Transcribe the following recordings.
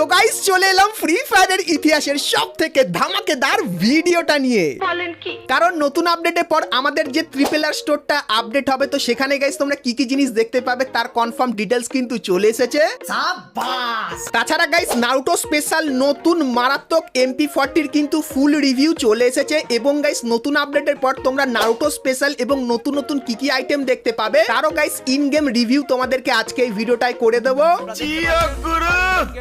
তো গাইস চলে এলাম ফ্রি ফায়ারের ইতিহাসের সবথেকে ধামাকেদার ভিডিওটা নিয়ে। বলেন কি? কারণ নতুন আপডেটের পর আমাদের যে ট্রিপল আর স্টোরটা আপডেট হবে, তো সেখানে গাইস তোমরা কি কি জিনিস দেখতে পাবে তার কনফার্ম ডিটেলস কিন্তু চলে এসেছে। তাছাড়া গাইস নারুটো স্পেশাল নতুন মারাত্মক MP40 কিন্তু ফুল রিভিউ চলে এসেছে, এবং গাইস নতুন আপডেটের পর তোমরা নারুটো স্পেশাল এবং নতুন নতুন কি কি আইটেম দেখতে পাবে তারও গাইস ইন গেম রিভিউ তোমাদেরকে আজকে এই ভিডিওটায় করে দেবো।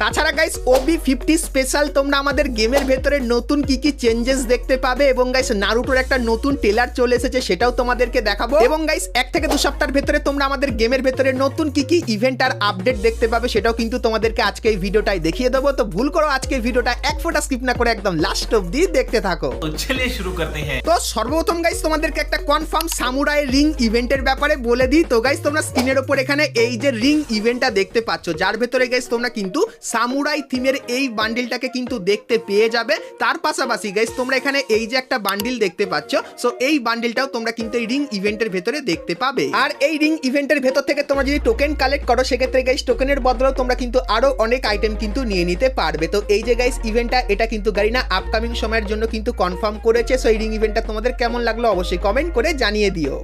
তাছাড়া গাইস OB50 স্পেশাল তোমরা আমাদের গেমের ভেতরে নতুন কি কি চেঞ্জেস দেখতে পাবে, এবং গাইস নারুটোর একটা নতুন ট্রেলার চলে এসেছে সেটাও তোমাদেরকে দেখাবো, এবং গাইস 1 থেকে 2 সপ্তাহের ভেতরে তোমরা আমাদের গেমের ভেতরে নতুন কি কি ইভেন্ট আর আপডেট দেখতে পাবে সেটাও কিন্তু তোমাদেরকে আজকে এই ভিডিওটাই দেখিয়ে দেবো। তো ভুল করো আজকে ভিডিওটা এক ফোঁটা স্কিপ না করে একদম লাস্ট অবধি দেখতে থাকো। তো চলিয়ে শুরু করতে हैं। তো সর্বপ্রথম গাইস তোমাদেরকে একটা কনফার্ম সামুরাই রিং ইভেন্টের ব্যাপারে বলে দিই। তো গাইস তোমরা স্ক্রিনের উপর এখানে এই যে রিং ইভেন্টটা দেখতে পাচ্ছ, যার ভেতরে গাইস তোমরা কিন্তু সামুরাই থিমের এই বান্ডিলটাকে কিন্তু দেখতে পেয়ে যাবে। তার পাশাপাশি গাইস তোমরা এখানে এই যে একটা বান্ডিল দেখতে পাচ্ছ, সো এই বান্ডিলটাও তোমরা কিন্তু এই রিং ইভেন্টের ভেতরে দেখতে পাবে। আর এই রিং ইভেন্টের ভেতর থেকে তোমরা যদি টোকেন কালেক্ট করো সেক্ষেত্রে গাইস টোকেনের বদলেও তোমরা কিন্তু আরো অনেক আইটেম কিন্তু নিয়ে নিতে পারবে। তো এই যে গাইস ইভেন্টটা এটা কিন্তু গারিনা আপকামিং সময়ের জন্য কিন্তু কনফার্ম করেছে। সো এই রিং ইভেন্টটা তোমাদের কেমন লাগলো অবশ্যই কমেন্ট করে জানিয়ে দিও।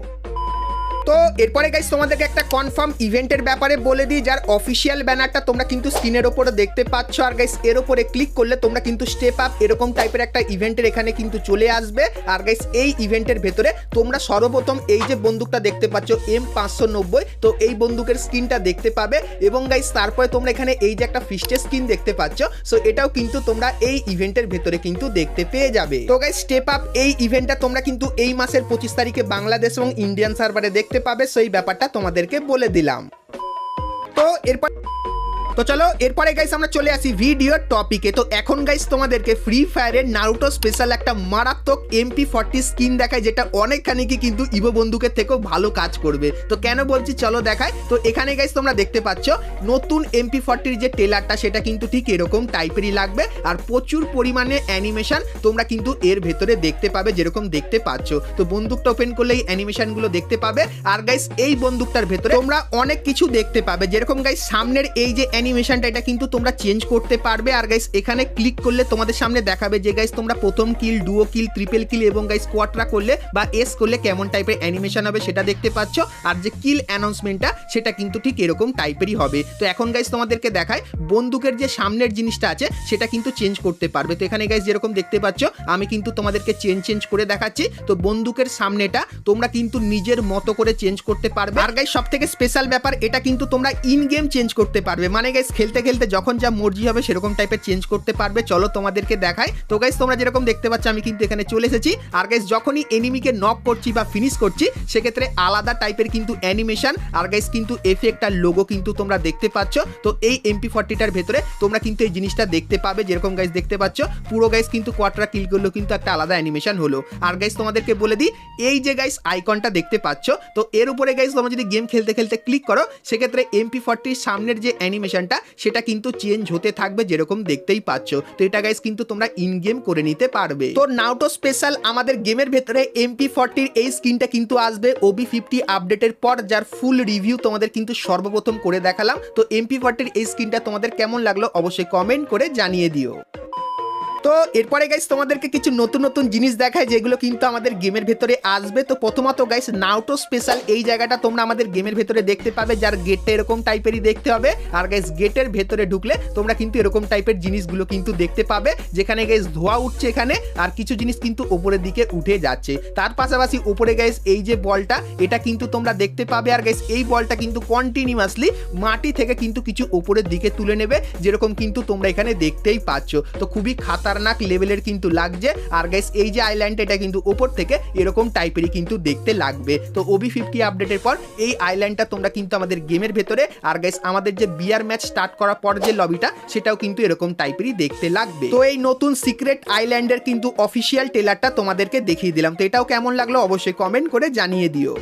তো এরপরে গাইস তোমাদেরকে একটা কনফার্ম ইভেন্টের ব্যাপারে বলে দিই, যার অফিসিয়াল ব্যানারটা তোমরা কিন্তু স্ক্রিনের ওপরে দেখতে পাচ্ছ। আর গাইস এর উপরে ক্লিক করলে তোমরা কিন্তু স্টেপ আপ এরকম টাইপের একটা ইভেন্টের এখানে কিন্তু চলে আসবে। আর গাইস এই ইভেন্টের ভেতরে তোমরা সর্বপ্রথম এই যে বন্দুকটা দেখতে পাচ্ছ M590, তো এই বন্দুকের স্কিনটা দেখতে পাবে, এবং গাইস তারপরে তোমরা এখানে এই যে একটা ফিস্টের স্কিন দেখতে পাচ্ছ, সো এটাও কিন্তু তোমরা এই ইভেন্টের ভেতরে কিন্তু দেখতে পেয়ে যাবে। তো গাইস স্টেপ আপ এই ইভেন্টটা তোমরা কিন্তু এই মাসের 25 তারিখে বাংলাদেশ এবং ইন্ডিয়ান সার্ভারে দেখতে পাবে। সেই ব্যাপারটা তোমাদেরকে বলে দিলাম। তো চলো এরপরে গাইস আমরা চলে আসি ভিডিওর টপিকে। তো এখন গাইস তোমাদেরকে ফ্রি ফায়ারের নারুটো স্পেশাল একটা মারাত্মক MP40 স্কিন দেখায়, যেটা অনেকখানি কি কিন্তু ইভো বন্দুকের থেকেও ভালো কাজ করবে। তো কেন বলছি চলো দেখায়। তো এখানে গাইস তোমরা দেখতে পাচ্ছ নতুন MP40 যে ট্রেলারটা সেটা কিন্তু ঠিক এরকম টাইপেরই লাগবে, আর প্রচুর পরিমাণে অ্যানিমেশন তোমরা কিন্তু এর ভেতরে দেখতে পাবে যেরকম দেখতে পাচ্ছ। তো বন্দুকটা ওপেন করলে এই অ্যানিমেশনগুলো দেখতে পাবে। আর গাইস এই বন্দুকটার ভেতরে তোমরা অনেক কিছু দেখতে পাবে, যেরকম গাইস সামনের এই যে অ্যানিমেশনটা এটা কিন্তু তোমরা চেঞ্জ করতে পারবে। আর গাইস এখানে ক্লিক করলে তোমাদের সামনে দেখাবে যে গাইস তোমরা প্রথম কিল, ডুও কিল, ট্রিপল কিল এবং গাইস কোয়াড্রা করলে বা এস করলে কেমন টাইপের অ্যানিমেশন হবে সেটা দেখতে পাচ্ছ। আর যে কিল অ্যানাউন্সমেন্টটা সেটা কিন্তু ঠিক এরকম টাইপেরই হবে। তো এখন গাইস তোমাদেরকে দেখায় বন্দুকের যে সামনের জিনিসটা আছে সেটা কিন্তু চেঞ্জ করতে পারবে। তো এখানে গাইস যেরকম দেখতে পাচ্ছ আমি কিন্তু তোমাদেরকে চেঞ্জ করে দেখাচ্ছি। তো বন্দুকের সামনেটা তোমরা কিন্তু নিজের মতো করে চেঞ্জ করতে পারবে। আর গাইস সবথেকে স্পেশাল ব্যাপার, এটা কিন্তু তোমরা ইন গেম চেঞ্জ করতে পারবে, মানে গাইস খেলতে খেলতে যখন যা মর্জি হবে সেরকম টাইপের চেঞ্জ করতে পারবে। চলো তোমাদেরকে দেখাই। তো গাইস তোমরা যেরকম দেখতে পাচ্ছ আমি কিন্তু এখানে চলে এসেছি। আর গাইস যখনই এনিমিকে নক করছি বা ফিনিশ করছি সেক্ষেত্রে আলাদা টাইপের কিন্তু অ্যানিমেশন আর গাইস কিন্তু এফেক্ট আর লোগো কিন্তু তোমরা দেখতে পাচ্ছ। তো এই MP40টার ভেতরে তোমরা কিন্তু এই জিনিসটা দেখতে পাবে, যেরকম গাইস দেখতে পাচ্ছ পুরো গাইস কিন্তু কোয়াড্রা কিল করলো কিন্তু একটা আলাদা অ্যানিমেশন হলো। আর গাইস তোমাদেরকে বলে দিই এই যে গাইস আইকনটা দেখতে পাচ্ছ, তো এর উপরে গাইস তোমরা যদি গেম খেলতে খেলতে ক্লিক করো সেক্ষেত্রে MP40 সামনের যে অ্যানিমেশনটা সেটা কিন্তু চেঞ্জ হতে থাকবে যেরকম দেখতেই পাচ্ছ। তো এটা গাইস কিন্তু তোমরা ইন গেম করে নিতে পারবে। তো নারুটো স্পেশাল আমাদের গেমের ভেতরে MP40 এই স্কিনটা কিন্তু আসবে OB50 আপডেটের পর, যার ফুল রিভিউ তোমাদের কিন্তু সর্বপ্রথম করে দেখালাম। তো MP40 এই স্কিনটা তোমাদের কেমন লাগলো অবশ্যই কমেন্ট করে জানিয়ে দিও। তো এরপরে গাইস তোমাদেরকে কিছু নতুন নতুন জিনিস দেখায় যেগুলো কিন্তু আমাদের গেমের ভেতরে আসবে। তো প্রথমত গাইস নারুটো স্পেশাল এই জায়গাটা তোমরা আমাদের গেমের ভেতরে দেখতে পাবে, যার গেটটা এরকম টাইপেরই দেখতে হবে। আর গাইস গেটের ভেতরে ঢুকলে তোমরা কিন্তু এরকম টাইপের জিনিসগুলো কিন্তু দেখতে পাবে, যেখানে গাইস ধোয়া উঠছে এখানে আর কিছু জিনিস কিন্তু উপরের দিকে উঠে যাচ্ছে। তার পাশাপাশি উপরে গাইস এই যে বলটা এটা কিন্তু তোমরা দেখতে পাবে। আর গাইস এই বলটা কিন্তু কন্টিনিউয়াসলি মাটি থেকে কিন্তু কিছু উপরের দিকে তুলে নেবে, যেরকম কিন্তু তোমরা এখানে দেখতেই পাচ্ছ। তো খুবই খাতারনাক লেভেলের কিন্তু লাগছে। আর গাইস এই যে আইল্যান্ড এটা কিন্তু উপর থেকে এরকম টাইপেরই কিন্তু দেখতে লাগবে। তো OB50 আপডেটের পর এই আইল্যান্ডটা তোমরা কিন্তু আমাদের গেমের ভেতরে, আর গাইস আমাদের যে বিয়ার ম্যাচ স্টার্ট করার পর যে লবিটা সেটাও কিন্তু এরকম টাইপেরই দেখতে লাগবে। তো এই নতুন সিক্রেট আইল্যান্ডের কিন্তু অফিসিয়াল ট্রেলারটা তোমাদেরকে দেখিয়ে দিলাম। তো এটাও কেমন লাগলো অবশ্যই কমেন্ট করে জানিয়ে দিও।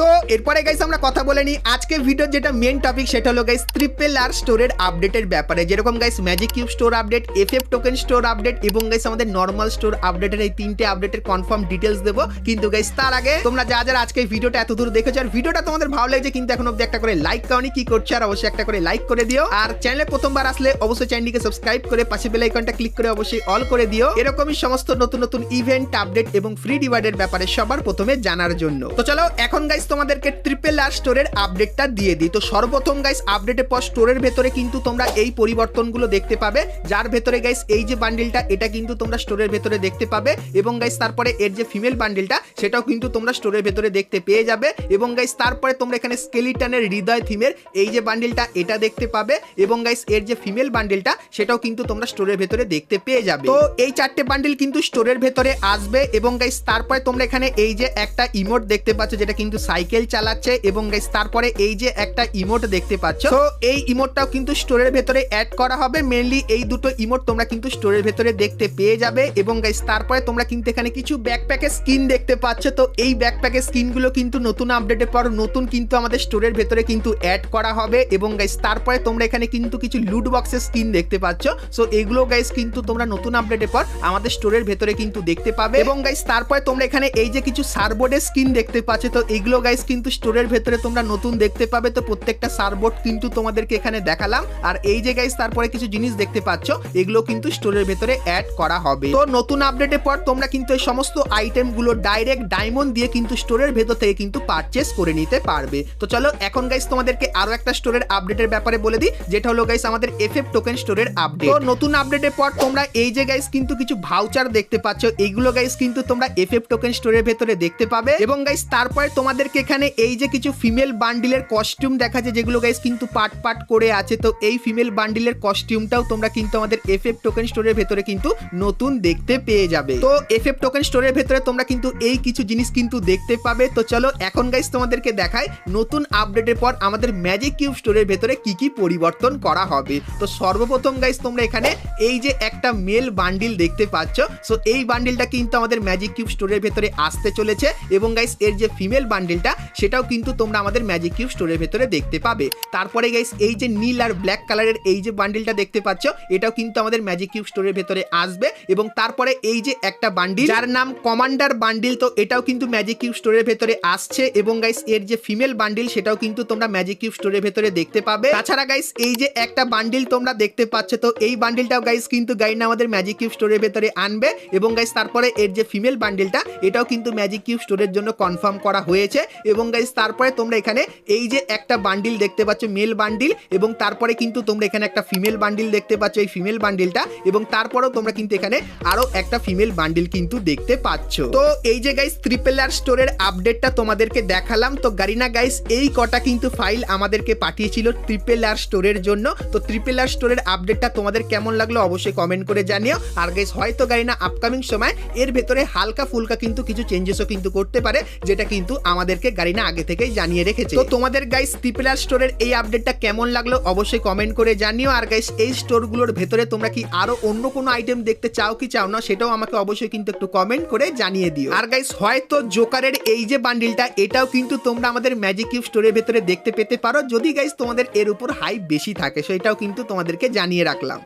তো এরপরে গাইস আমরা কথা বলে নিই আজকে ভিডিওর যেটা মেন টপিক সেটা হলো গাইস RRR স্টোরের আপডেটের ব্যাপারে, যেরকম guys magic cube store update, FF token store update এবং গাইস আমাদের নর্মাল স্টোর আপডেটের এই তিনটে আপডেটের কনফার্ম ডিটেলস দেবো। কিন্তু গাইস তার আগে তোমরা যারা আজকে ভিডিওটা এত দূর দেখেছো আর ভিডিওটা তোমাদের ভালো লাগছে কিন্তু এখন অব্দি একটা করে লাইক দাওনি, কি করছো আর অবশ্যই একটা করে লাইক করে দিও। আর চ্যানেলে প্রথমবার আসলে অবশ্যই চ্যানেলটিকে সাবস্ক্রাইব করে পাশে বেল আইকনটা ক্লিক করে অবশ্যই অল করে দিও, এরকমই সমস্ত নতুন নতুন ইভেন্ট আপডেট এবং ফ্রি রিওয়ার্ডের ব্যাপারে সবার প্রথমে জানার জন্য। তো চলো এখন গাইস তোমাদেরকে RRR স্টোরের আপডেটটা দিয়ে দিই। তো সর্বপ্রথম গাইস আপডেটের পর স্টোরের ভেতরে কিন্তু তোমরা এই পরিবর্তনগুলো দেখতে পাবে, যার ভেতরে গাইস এই যে বান্ডিলটা এটা কিন্তু তোমরা স্টোরের ভেতরে দেখতে পাবে এবং গাইস তারপরে এর যে ফিমেল বান্ডিলটা সেটাও কিন্তু তোমরা স্টোরের ভেতরে দেখতে পেয়ে যাবে এবং গাইস তারপরে তোমরা এখানে স্কেলিটনের হৃদয় থিমের এই যে বান্ডিলটা এটা দেখতে পাবে এবং গাইস এর যে ফিমেল বান্ডিলটা সেটাও কিন্তু তোমরা স্টোরের ভেতরে দেখতে পেয়ে যাবে। তো এই চারটে বান্ডিল কিন্তু স্টোরের ভেতরে আসবে এবং গাইস তারপরে তোমরা এখানে এই যে একটা ইমোট দেখতে পাচ্ছ যেটা কিন্তু সাইকেল চালাচ্ছে এবং গাইস তারপরে এই যে একটা ইমোট দেখতে পাচ্ছ, তো এই ইমোটটাও কিন্তু স্টোরের ভেতরে অ্যাড করা হবে। মেইনলি এই দুটো ইমোট তোমরা কিন্তু স্টোরের ভেতরে দেখতে পেয়ে যাবে এবং গাইস তারপরে তোমরা কিন্তু এখানে কিছু ব্যাকপ্যাকের স্কিন দেখতে পাচ্ছ। তো এই ব্যাকপ্যাকের স্কিনগুলো কিন্তু নতুন আপডেটের পর নতুন কিন্তু আমাদের স্টোরের ভেতরে কিন্তু অ্যাড করা হবে এবং গাইস তারপরে তোমরা এখানে কিন্তু কিছু লুট বক্সের স্কিন দেখতে পাচ্ছ। সো এগুলো গাইস কিন্তু তোমরা নতুন আপডেটের পর আমাদের স্টোরের ভেতরে কিন্তু দেখতে পাবে এবং গাইস তারপরে তোমরা এখানে এই যে কিছু সার্বোর্ডের স্কিন দেখতে পাচ্ছ। তো এগুলো গাইস কিন্তু স্টোরের ভেতরে তোমরা নতুন দেখতে পাবে। তো প্রত্যেকটা সার্বোর্ড কিন্তু তোমাদেরকে এখানে দেখালাম আর এই যে গাইস তারপরে কিছু জিনিস দেখতে পাচ্ছ এগুলো কিন্তু স্টোরের ভেতরে অ্যাড করা হবে। তো নতুন আপডেটের পর তোমরা কিন্তু এই সমস্ত আইটেমগুলো ডাইরেক্ট ডায়মন্ড দিয়ে কিন্তু স্টোরের ভেতর থেকে কিন্তু পারচেস করে নিতে পারবে। তো চলো এখন গাইস তোমাদেরকে আরো একটা স্টোরের আপডেটের ব্যাপারে বলে দিই, যেটা হলো গাইস আমাদের FF টোকেন স্টোরের আপডেট। তো নতুন আপডেটের পর তোমরা এই যে গাইস কিন্তু কিছু ভাউচার দেখতে পাচ্ছ, এইগুলো গাইস কিন্তু তোমরা FF টোকেন স্টোরের ভেতরে দেখতে পাবে এবং গাইস তারপরে তোমাদেরকে এখানে এই যে কিছু ফিমেল বান্ডিলের কস্টিউম দেখা যায় যেগুলো গাইস কিন্তু পার্ট করে আছে। তো এই ফিমেল বান্ডিলের কস্টিউমটাও তোমরা কিন্তু আমাদের FF টোকেন স্টোরের ভেতরে কিন্তু নতুন দেখতে পেয়ে যাবে। তো FF টোকেন স্টোরের ভেতরে তোমরা কিন্তু এই কিছু জিনিস কিন্তু দেখতে পাবে। তো চলো এখন গাইস তোমাদেরকে দেখাই নতুন আপডেটের পর আমাদের ম্যাজিক কিউব স্টোরের ভেতরে কি কি পরিবর্তন করা হবে। তো সর্বপ্রথম গাইস তোমরা এখানে এই যে একটা মেল বান্ডিল দেখতে পাচ্ছ, সো এই বান্ডিলটা কিন্তু আমাদের ম্যাজিক কিউব স্টোরের ভেতরে আসতে চলেছে এবং গাইস এর যে ফিমেল বান্ডিলটা সেটাও কিন্তু তোমরা আমাদের ম্যাজিক কিউব স্টোরের ভেতরে দেখতে পাবে। তারপরে গাইস এই যে নীল আর ব্ল্যাক কালারের এই যে বান্ডিলটা দেখতে পাচ্ছ এটাও কিন্তু আমাদের ম্যাজিক কিউব স্টোরের ভেতরে আসবে এবং তারপরে এই যে একটা বান্ডিল যার নাম কমান্ডার বান্ডিল, তো এটাও কিন্তু ম্যাজিক কিউব স্টোরের ভেতরে আসছে এবং গাইস এর যে ফিমেল বান্ডিল সেটাও কিন্তু তোমরা ম্যাজিক কিউব স্টোরের ভেতরে দেখতে পাবে। তাছাড়া গাইস এই যে একটা বান্ডিল তোমরা দেখতে পাচ্ছ, তো এই বান্ডিলটাও গাইস কিন্তু গাইনা আমাদের ম্যাজিক কিউব স্টোরের ভেতরে আনবে এবং গাইস তারপরে এর যে ফিমেল বান্ডিলটা এটাও কিন্তু ম্যাজিক কিউব স্টোরের জন্য কনফার্ম করা হয়েছে এবং গাইস তারপরে তোমরা এখানে এই যে একটা বান্ডিল দেখতে পাচ্ছ মেল বান্ডিল এবং তারপরে কিন্তু তোমরা এখানে একটা ফিমেল বান্ডিল দেখতে পাচ্ছ এই ফিমেল বান্ডিলটা এবং তারপরেও তোমরা কিন্তু এখানে আরো একটা ফিমেল বান্ডিল কিন্তু দেখতে পাচ্ছ। তো এই যে গাইস RRR স্টোরের আপডেটটা তোমাদেরকে দেখালাম। তো গারিনা গাইস এই কটা কিন্তু ফাইল আমাদেরকে পাঠিয়েছিল RRR স্টোরের জন্য। তো RRR স্টোরের আপডেটটা তোমাদের কেমন লাগলো অবশ্যই কমেন্ট করে জানিও। আর গাইস হয়তো গারিনা আপকামিং সময় এর ভেতরে হালকা ফুলকা কিন্তু কিছু চেঞ্জেসও কিন্তু করতে পারে, যেটা কিন্তু আমাদেরকে গারিনা আগে থেকেই জানিয়ে রেখেছে। তো তোমাদের গাইস RRR স্টোরের এই আপডেটটা কেমন লাগলো অবশ্যই কমেন্ট করে জানিও। আর গাইস এই স্টোরগুলোর ভেতরে তোমরা কি আরো অন্য কোনো আইটেম দেখতে চাও কি চাও না সেটাও আমাকে অবশ্যই কিন্তু একটু কমেন্ট করে জানিয়ে দিও। আর গাইস হয়তো জোকারের এই যে বান্ডিলটা এটাও কিন্তু তোমরা আমাদের ম্যাজিক কিউব স্টোরের ভেতরে দেখতে পেতে পারো যদি গাইস তোমাদের এর উপর হাইপ বেশি থাকে, সেটাও কিন্তু তোমাদেরকে জানিয়ে রাখলাম।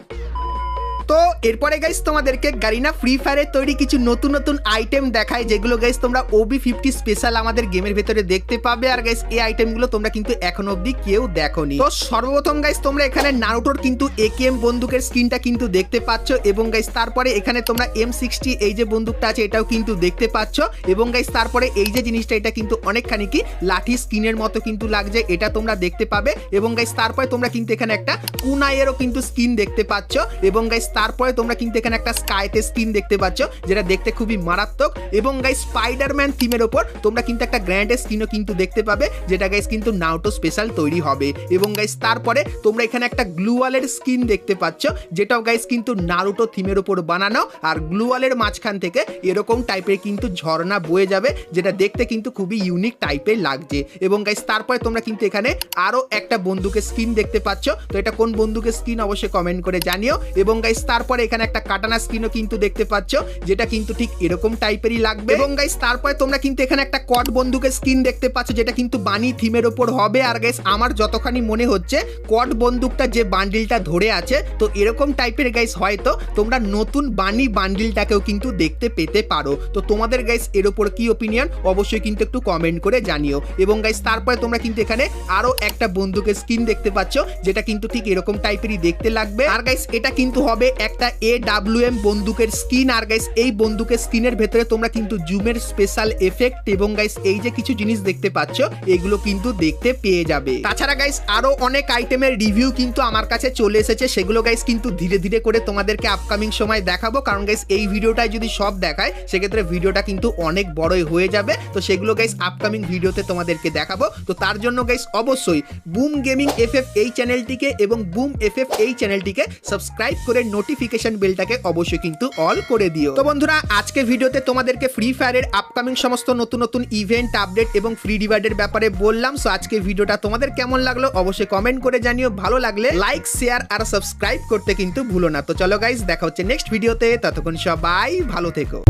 তো এরপরে গাইস তোমাদেরকে গারিনা ফ্রি ফায়ারের তৈরি কিছু নতুন নতুন আইটেম দেখায় যেগুলো গাইস তোমরা OB50 স্পেশাল আমাদের গেমের ভেতরে দেখতে পাবে। আর গাইস এই আইটেমগুলো তোমরা কিন্তু এখনো অবধি কেউ দেখোনি। তো সর্বপ্রথম গাইস তোমরা এখানে নারুটোর কিন্তু AKM বন্দুকের স্কিনটা কিন্তু দেখতে পাচ্ছ এবং গাইস তারপরে এখানে তোমরা M60 এই যে বন্দুকটা আছে এটাও কিন্তু দেখতে পাচ্ছ এবং গাইস তারপরে এই যে জিনিসটা এটা কিন্তু অনেকখানি কি লাঠি স্কিনের মতো কিন্তু লাগছে, এটা তোমরা দেখতে পাবে এবং গাইস তারপরে তোমরা কিন্তু এখানে একটা কুনাইয়েরও কিন্তু স্কিন দেখতে পাচ্ছ এবং গাইস তারপরে তোমরা কিন্তু এখানে একটা স্কাইতে স্কিন দেখতে পাচ্ছ যেটা দেখতে খুবই মারাত্মক এবং গাইস স্পাইডারম্যান থিমের উপর তোমরা কিন্তু একটা গ্র্যান্ড স্কিনও কিন্তু দেখতে পাবে যেটা গাইস কিন্তু নারুটো স্পেশাল তৈরি হবে এবং গাইস তারপরে তোমরা এখানে একটা গ্লুওয়ালের স্কিন দেখতে পাচ্ছ যেটাও গাইস কিন্তু নারুটো থিমের উপর বানানো আর গ্লুওয়ালের মাঝখান থেকে এরকম টাইপের কিন্তু ঝর্ণা বয়ে যাবে যেটা দেখতে কিন্তু খুবই ইউনিক টাইপের লাগছে এবং গাইস তারপরে তোমরা কিন্তু এখানে আরো একটা বন্দুকের স্কিন দেখতে পাচ্ছ। তো এটা কোন বন্দুকের স্কিন অবশ্যই কমেন্ট করে জানিও এবং গাইস তারপরে এখানে একটা কাটানা স্কিনও কিন্তু দেখতে পাচ্ছ, যেটা কিন্তু ঠিক এরকম টাইপেরই লাগবে। এবং গাইস তারপরে তোমরা কিন্তু এখানে একটা কট বন্দুকের স্কিন দেখতে পাচ্ছ, যেটা কিন্তু বানি থিমের ওপর হবে। আর গাইস আমার যতখানি মনে হচ্ছে কট বন্দুকটা যে বান্ডিলটা ধরে আছে, তো এরকম টাইপের গাইস হয়তো তোমরা নতুন বানি বান্ডিলটাকেও কিন্তু দেখতে পেতে পারো। তো তোমাদের গাইস এর উপর কি ওপিনিয়ন অবশ্যই কিন্তু একটু কমেন্ট করে জানিও। এবং গাইস তারপরে তোমরা কিন্তু এখানে আরো একটা বন্দুকের স্কিন দেখতে পাচ্ছ, যেটা কিন্তু ঠিক এরকম টাইপেরই দেখতে লাগবে। আর গাইস এটা কিন্তু হবে একটা AWM বন্দুকের স্কিন। আর গাইস এই বন্দুকের স্কিনের ভেতরে তোমরা কিন্তু জুমের স্পেশাল এফেক্ট এবং গাইস এই যে কিছু জিনিস দেখতে পাচ্ছ এগুলো কিন্তু দেখতে পেয়ে যাবে। তাছাড়া গাইস আরো অনেক আইটেমের রিভিউ কিন্তু আমার কাছে চলে এসেছে, সেগুলো গাইস কিন্তু ধীরে ধীরে করে তোমাদেরকে আপকামিং সময় দেখাবো। কারণ গাইস এই ভিডিওটায় যদি সব দেখায় সেক্ষেত্রে ভিডিওটা কিন্তু অনেক বড়ই হয়ে যাবে। তো সেগুলো গাইস আপকামিং ভিডিওতে তোমাদেরকে দেখাবো। তো তার জন্য গাইস অবশ্যই বুম গেমিং FF এই চ্যানেলটিকে এবং বুম FF এই চ্যানেলটিকে সাবস্ক্রাইব করে নোটিফিকেশন বেলটাকে অবশ্যই কিন্তু অল করে দিও। তো বন্ধুরা আজকে ভিডিওতে তোমাদেরকে ফ্রি ফায়ারের আপকামিং সমস্ত নতুন নতুন ইভেন্ট আপডেট এবং ফ্রি রিওয়ার্ডের ব্যাপারে বললাম। সো আজকে ভিডিওটা তোমাদের কেমন লাগলো অবশ্যই কমেন্ট করে জানিও। ভালো লাগলে লাইক শেয়ার আর সাবস্ক্রাইব করতে কিন্তু ভুলো না। তো চলো গাইস দেখা হচ্ছে নেক্সট ভিডিওতে, ততক্ষণ সবাই ভালো থেকো।